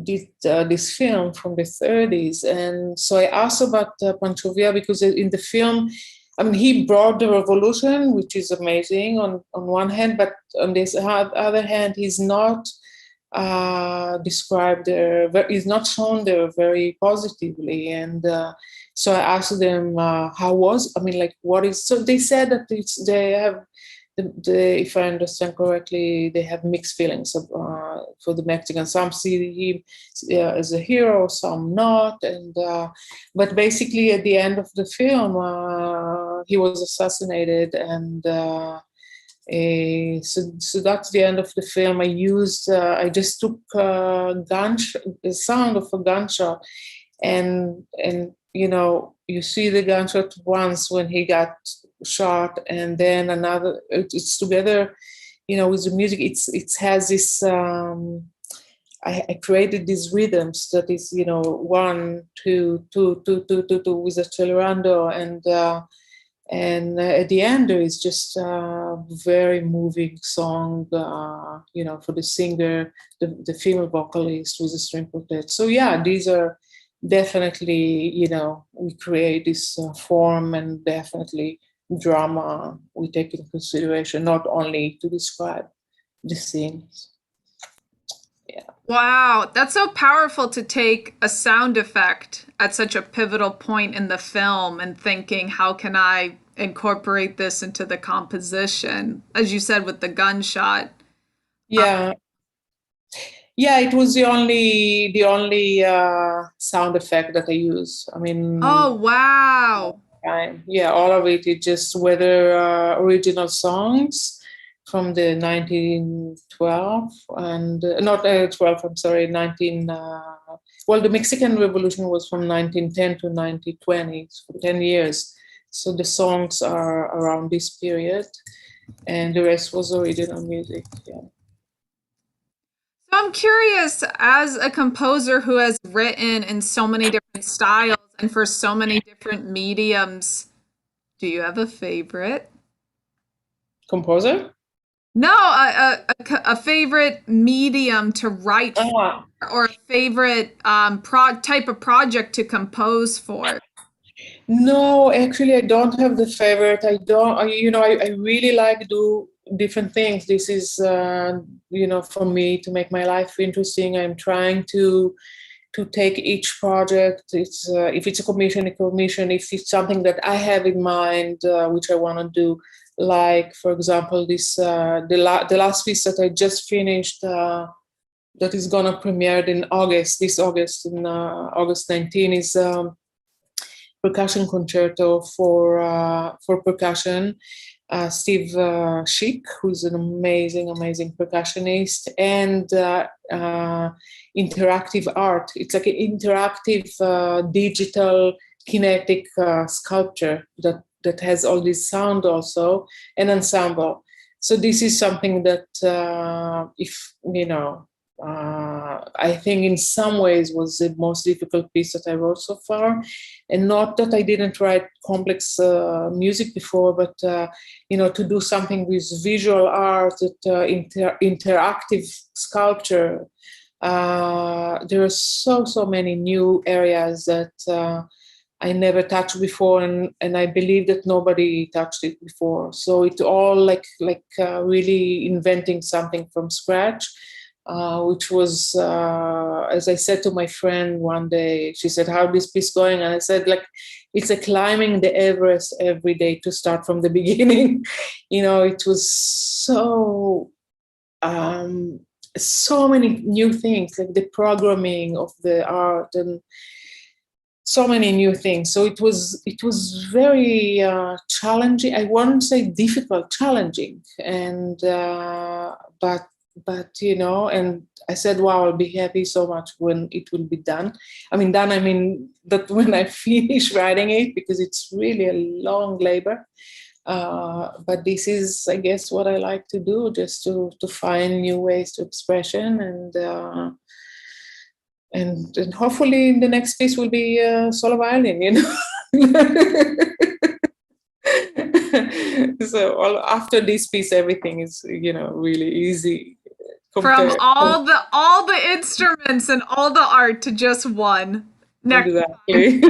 did this film from the 30s. And so I asked about Panchovia because in the film, I mean, he brought the revolution, which is amazing on one hand, but on this other hand, he's not described there, he's not shown there very positively. And so I asked them what is, so they said that they have, if I understand correctly, they have mixed feelings for the Mexicans. Some see him as a hero, some not. And but basically, at the end of the film, he was assassinated, and so that's the end of the film. I just took the sound of a gunshot, and you see the gunshot once when he got shot, and then another. It's together, with the music. It has this. I created these rhythms that is, 1, 2, 2, 2, 2, 2, 2 with a accelerando, and at the end there is just a very moving song, for the singer, the female vocalist with a string quartet. So yeah, these are definitely, we create this form, and definitely drama we take into consideration, not only to describe the scenes. Yeah. Wow, that's so powerful to take a sound effect at such a pivotal point in the film and thinking, how can I incorporate this into the composition? As you said, with the gunshot. Yeah. Yeah, it was the only sound effect that I use. I mean, oh wow. Yeah, all of it. It just whether original songs from the 1912 and not 12. I'm sorry, 19. Well, the Mexican Revolution was from 1910 to 1920, for 10 years. So the songs are around this period, and the rest was original music. Yeah. So I'm curious, as a composer who has written in so many different styles and for so many different mediums, do you have a favorite? Composer? No, a favorite medium to write for, or a favorite type of project to compose for. No, actually, I don't have the favorite. I really like do different things. This is, for me to make my life interesting. I'm trying to take each project. It's if it's a commission, a commission. If it's something that I have in mind, which I want to do, like for example, this the last piece that I just finished. That is gonna premiere in August. This August, in August 19, is. Percussion concerto for percussion. Steve Schick, who's an amazing percussionist, and interactive art. It's like an interactive digital kinetic sculpture that has all this sound also, and ensemble. So this is something that if I think in some ways was the most difficult piece that I wrote so far. And not that I didn't write complex music before, but to do something with visual art, interactive sculpture. There are so many new areas that I never touched before, and I believe that nobody touched it before. So it's all like really inventing something from scratch. Which was, as I said to my friend one day, she said, "How this piece going?" And I said, like, it's a climbing the Everest every day to start from the beginning. It was so many new things, like the programming of the art and so many new things. So it was very challenging. I won't say difficult, challenging, and but and I said, wow, I'll be happy so much when it will be done. I mean that when I finish writing it, because it's really a long labor. But this is, I guess, what I like to do, just to find new ways to expression, and hopefully the next piece will be solo violin. So after this piece, everything is really easy. From all the instruments and all the art to just one. Next. Exactly.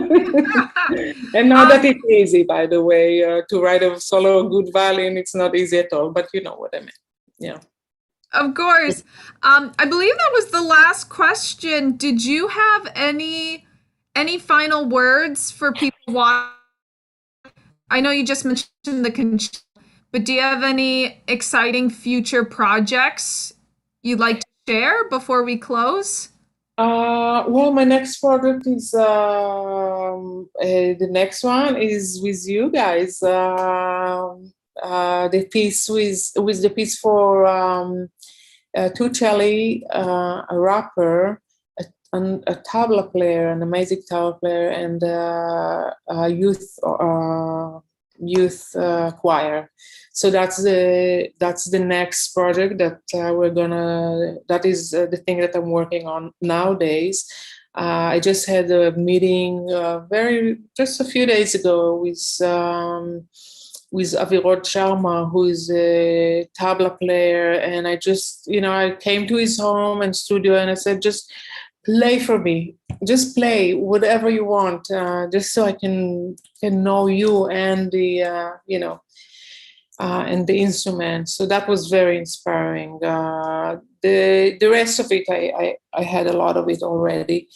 And now that it's easy, by the way, to write a solo good violin, it's not easy at all, but you know what I mean. Yeah. Of course. I believe that was the last question. Did you have any final words for people watching? I know you just mentioned but do you have any exciting future projects you'd like to share before we close? Well, my next project is the next one is with you guys. The piece with the piece for two cello, a rapper, a tabla player, an amazing tabla player, and a youth choir. So that's the next project that that is the thing that I'm working on nowadays. I just had a meeting just a few days ago with Avirod Sharma, who is a tabla player, and I just I came to his home and studio, and I said, just play for me, just play whatever you want, just so I can know you and the and the instrument. So that was very inspiring. The rest of it, I had a lot of it already.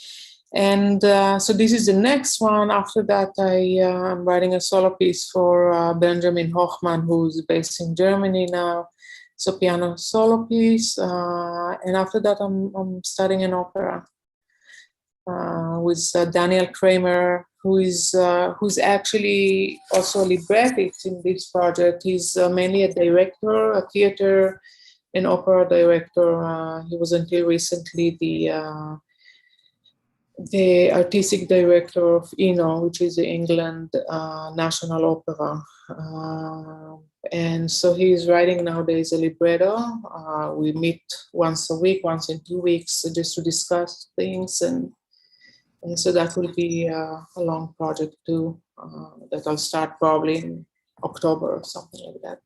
And so this is the next one. After that, I'm writing a solo piece for Benjamin Hochman, who's based in Germany now. So piano solo piece. And after that, I'm studying an opera with Daniel Kramer, who's actually also a librettist in this project. He's mainly a director, a theater and opera director. He was until recently the artistic director of ENO, which is the England National Opera. And so he's writing nowadays a libretto. We meet once a week, once in 2 weeks, just to discuss things. And so that will be a long project too, that I'll start probably in October or something like that.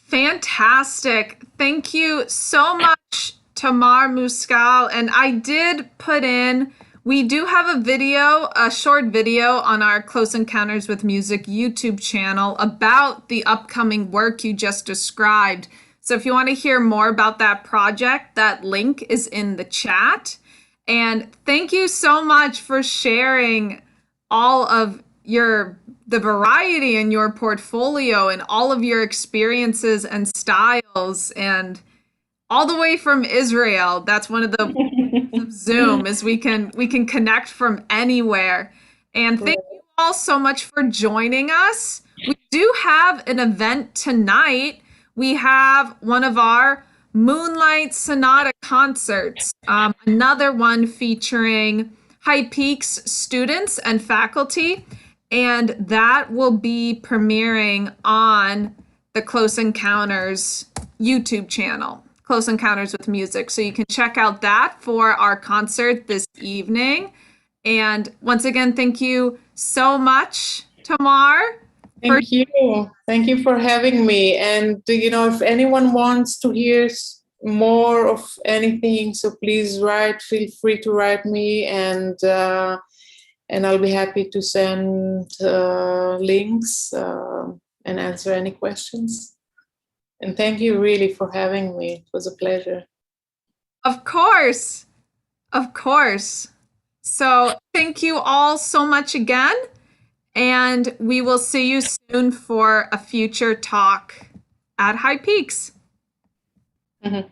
Fantastic. Thank you so much, Tamar Muskal. And I did put in, we do have a short video on our Close Encounters with Music YouTube channel about the upcoming work you just described. So if you want to hear more about that project, that link is in the chat. And thank you so much for sharing all of the variety in your portfolio and all of your experiences and styles, and all the way from Israel. That's one of the of Zoom, is we can connect from anywhere. And thank you all so much for joining us. We do have an event tonight. We have one of our Moonlight Sonata concerts, another one featuring High Peaks students and faculty, and that will be premiering on the Close Encounters YouTube channel. Close Encounters with Music. So you can check out that for our concert this evening. And once again, thank you so much, Tamar. Thank you. Thank you for having me. And, if anyone wants to hear more of anything, so please feel free to write me, and I'll be happy to send links and answer any questions. And thank you really for having me. It was a pleasure. Of course. Of course. So thank you all so much again. And we will see you soon for a future talk at High Peaks. Mm-hmm.